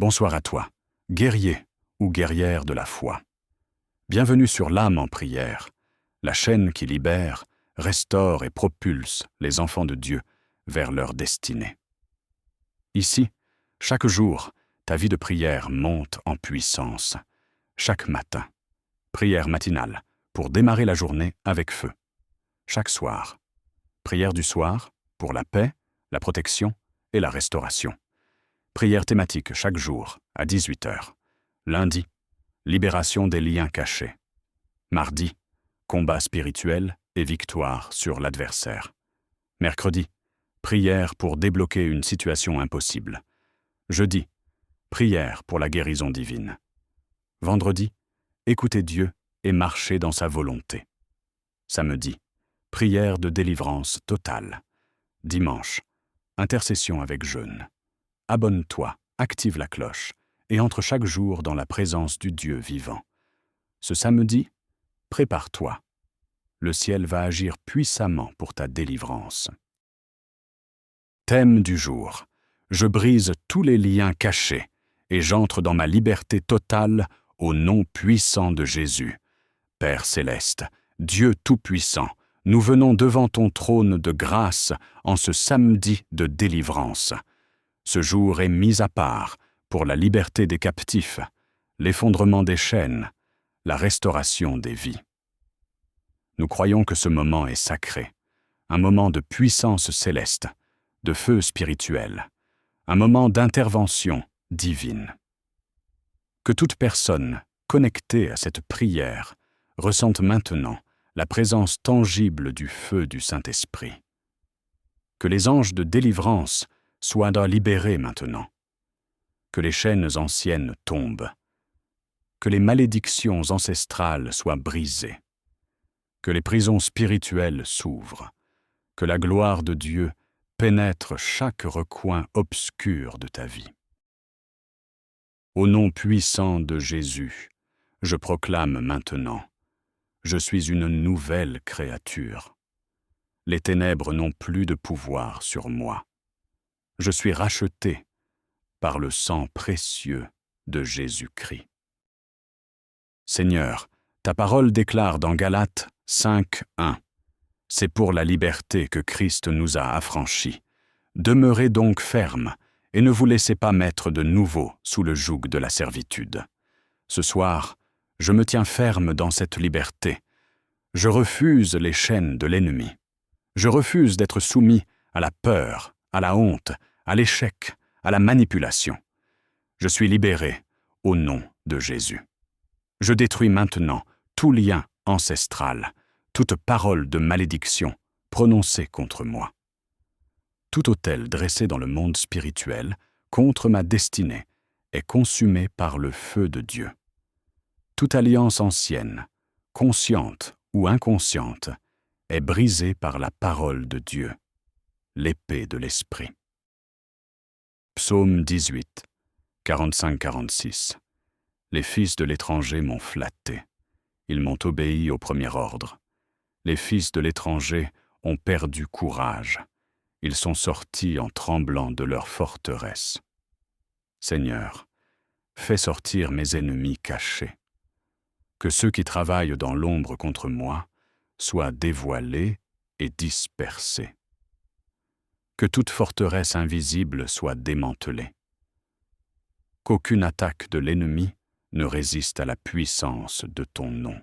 Bonsoir à toi, guerrier ou guerrière de la foi. Bienvenue sur l'âme en prière, la chaîne qui libère, restaure et propulse les enfants de Dieu vers leur destinée. Ici, chaque jour, ta vie de prière monte en puissance. Chaque matin, prière matinale pour démarrer la journée avec feu. Chaque soir, prière du soir pour la paix, la protection et la restauration. Prière thématique chaque jour à 18h. Lundi, libération des liens cachés. Mardi, combat spirituel et victoire sur l'adversaire. Mercredi, prière pour débloquer une situation impossible. Jeudi, prière pour la guérison divine. Vendredi, écouter Dieu et marcher dans sa volonté. Samedi, prière de délivrance totale. Dimanche, intercession avec jeûne. Abonne-toi, active la cloche et entre chaque jour dans la présence du Dieu vivant. Ce samedi, prépare-toi. Le ciel va agir puissamment pour ta délivrance. Thème du jour. Je brise tous les liens cachés et j'entre dans ma liberté totale au nom puissant de Jésus. Père céleste, Dieu tout-puissant, nous venons devant ton trône de grâce en ce samedi de délivrance. Ce jour est mis à part pour la liberté des captifs, l'effondrement des chaînes, la restauration des vies. Nous croyons que ce moment est sacré, un moment de puissance céleste, de feu spirituel, un moment d'intervention divine. Que toute personne connectée à cette prière ressente maintenant la présence tangible du feu du Saint-Esprit. Que les anges de délivrance soient libérés maintenant. Que les chaînes anciennes tombent. Que les malédictions ancestrales soient brisées. Que les prisons spirituelles s'ouvrent. Que la gloire de Dieu pénètre chaque recoin obscur de ta vie. Au nom puissant de Jésus, je proclame maintenant: je suis une nouvelle créature. Les ténèbres n'ont plus de pouvoir sur moi. Je suis racheté par le sang précieux de Jésus-Christ. Seigneur, ta parole déclare dans Galates 5:1 « C'est pour la liberté que Christ nous a affranchis. Demeurez donc fermes et ne vous laissez pas mettre de nouveau sous le joug de la servitude. Ce soir, je me tiens ferme dans cette liberté. Je refuse les chaînes de l'ennemi. Je refuse d'être soumis à la peur, à la honte, à l'échec, à la manipulation. Je suis libéré au nom de Jésus. Je détruis maintenant tout lien ancestral, toute parole de malédiction prononcée contre moi. Tout autel dressé dans le monde spirituel contre ma destinée est consumé par le feu de Dieu. Toute alliance ancienne, consciente ou inconsciente, est brisée par la parole de Dieu, l'épée de l'Esprit. Psaume 18, 45-46. Les fils de l'étranger m'ont flatté. Ils m'ont obéi au premier ordre. Les fils de l'étranger ont perdu courage. Ils sont sortis en tremblant de leur forteresse. Seigneur, fais sortir mes ennemis cachés. Que ceux qui travaillent dans l'ombre contre moi soient dévoilés et dispersés. Que toute forteresse invisible soit démantelée. Qu'aucune attaque de l'ennemi ne résiste à la puissance de ton nom.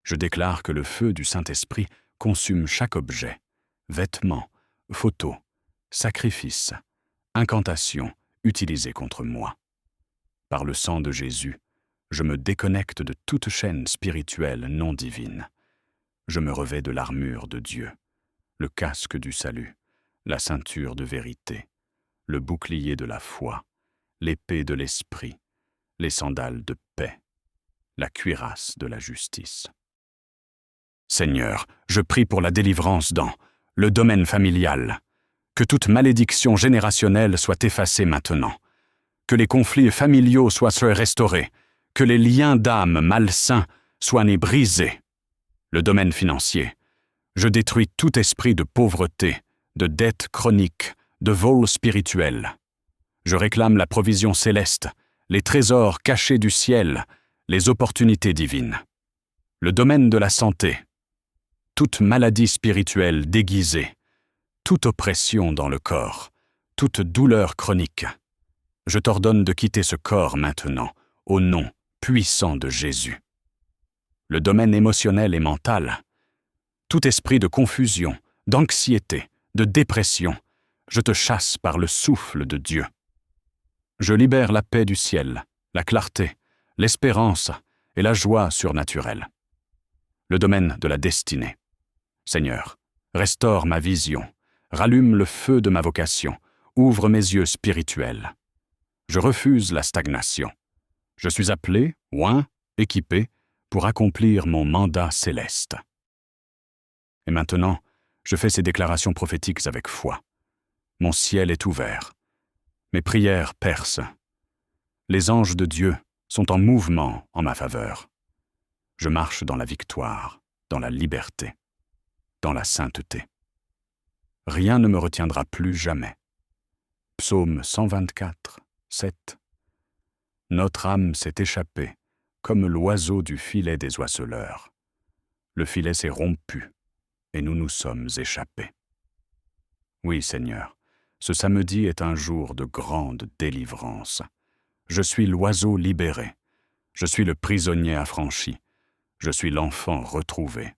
Je déclare que le feu du Saint-Esprit consume chaque objet, vêtement, photo, sacrifice, incantation utilisée contre moi. Par le sang de Jésus, je me déconnecte de toute chaîne spirituelle non divine. Je me revêts de l'armure de Dieu, le casque du salut, la ceinture de vérité, le bouclier de la foi, l'épée de l'esprit, les sandales de paix, la cuirasse de la justice. Seigneur, je prie pour la délivrance dans le domaine familial, que toute malédiction générationnelle soit effacée maintenant, que les conflits familiaux soient restaurés, que les liens d'âme malsains soient nés brisés. Le domaine financier, je détruis tout esprit de pauvreté, de dette chronique, de vol spirituel. Je réclame la provision céleste, les trésors cachés du ciel, les opportunités divines. Le domaine de la santé, toute maladie spirituelle déguisée, toute oppression dans le corps, toute douleur chronique. Je t'ordonne de quitter ce corps maintenant, au nom puissant de Jésus. Le domaine émotionnel et mental, tout esprit de confusion, d'anxiété, de dépression, je te chasse par le souffle de Dieu. Je libère la paix du ciel, la clarté, l'espérance et la joie surnaturelle. Le domaine de la destinée. Seigneur, restaure ma vision, rallume le feu de ma vocation, ouvre mes yeux spirituels. Je refuse la stagnation. Je suis appelé, oint, équipé, pour accomplir mon mandat céleste. Et maintenant, je fais ces déclarations prophétiques avec foi. Mon ciel est ouvert. Mes prières percent. Les anges de Dieu sont en mouvement en ma faveur. Je marche dans la victoire, dans la liberté, dans la sainteté. Rien ne me retiendra plus jamais. Psaume 124, 7. Notre âme s'est échappée, comme l'oiseau du filet des oiseleurs. Le filet s'est rompu, et nous nous sommes échappés. Oui, Seigneur, ce samedi est un jour de grande délivrance. Je suis l'oiseau libéré. Je suis le prisonnier affranchi. Je suis l'enfant retrouvé.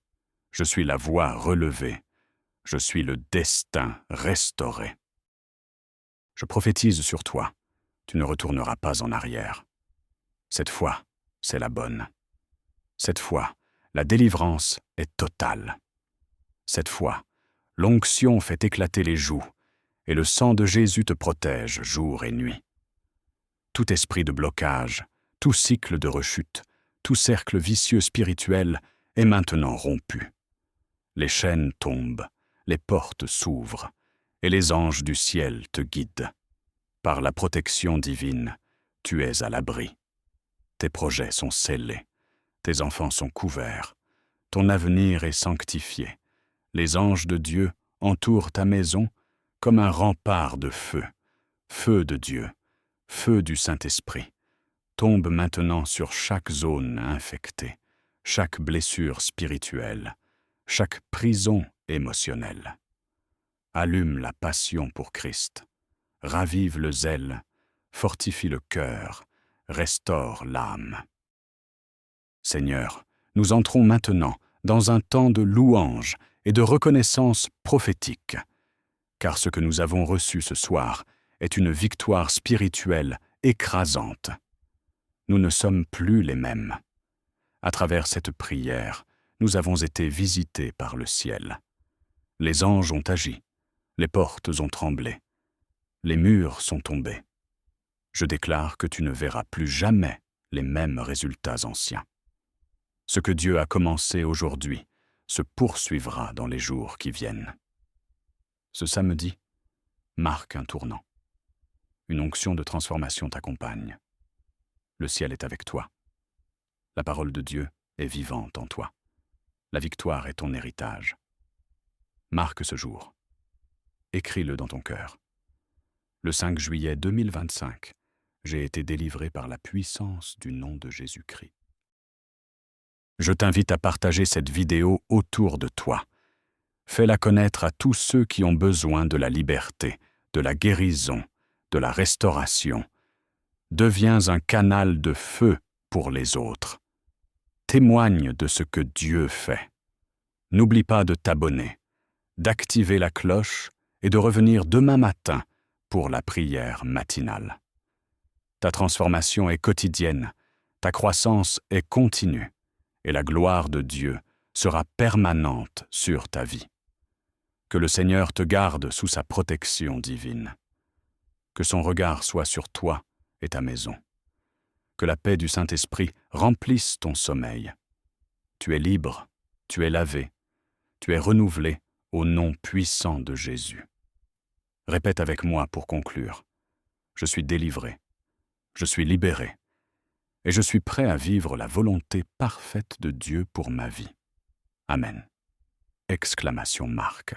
Je suis la voix relevée. Je suis le destin restauré. Je prophétise sur toi. Tu ne retourneras pas en arrière. Cette fois, c'est la bonne. Cette fois, la délivrance est totale. Cette fois, l'onction fait éclater les joues, et le sang de Jésus te protège jour et nuit. Tout esprit de blocage, tout cycle de rechute, tout cercle vicieux spirituel est maintenant rompu. Les chaînes tombent, les portes s'ouvrent, et les anges du ciel te guident. Par la protection divine, tu es à l'abri. Tes projets sont scellés, tes enfants sont couverts, ton avenir est sanctifié. Les anges de Dieu entourent ta maison comme un rempart de feu. Feu de Dieu, feu du Saint-Esprit, tombe maintenant sur chaque zone infectée, chaque blessure spirituelle, chaque prison émotionnelle. Allume la passion pour Christ, ravive le zèle, fortifie le cœur, restaure l'âme. Seigneur, nous entrons maintenant dans un temps de louange et de reconnaissance prophétique, car ce que nous avons reçu ce soir est une victoire spirituelle écrasante. Nous ne sommes plus les mêmes. À travers cette prière, nous avons été visités par le ciel. Les anges ont agi, les portes ont tremblé, les murs sont tombés. Je déclare que tu ne verras plus jamais les mêmes résultats anciens. Ce que Dieu a commencé aujourd'hui se poursuivra dans les jours qui viennent. Ce samedi marque un tournant. Une onction de transformation t'accompagne. Le ciel est avec toi. La parole de Dieu est vivante en toi. La victoire est ton héritage. Marque ce jour. Écris-le dans ton cœur. Le 5 juillet 2025, j'ai été délivré par la puissance du nom de Jésus-Christ. Je t'invite à partager cette vidéo autour de toi. Fais-la connaître à tous ceux qui ont besoin de la liberté, de la guérison, de la restauration. Deviens un canal de feu pour les autres. Témoigne de ce que Dieu fait. N'oublie pas de t'abonner, d'activer la cloche et de revenir demain matin pour la prière matinale. Ta transformation est quotidienne, ta croissance est continue, et la gloire de Dieu sera permanente sur ta vie. Que le Seigneur te garde sous sa protection divine. Que son regard soit sur toi et ta maison. Que la paix du Saint-Esprit remplisse ton sommeil. Tu es libre, tu es lavé, tu es renouvelé au nom puissant de Jésus. Répète avec moi pour conclure. Je suis délivré, je suis libéré, et je suis prêt à vivre la volonté parfaite de Dieu pour ma vie. Amen. Exclamation marque.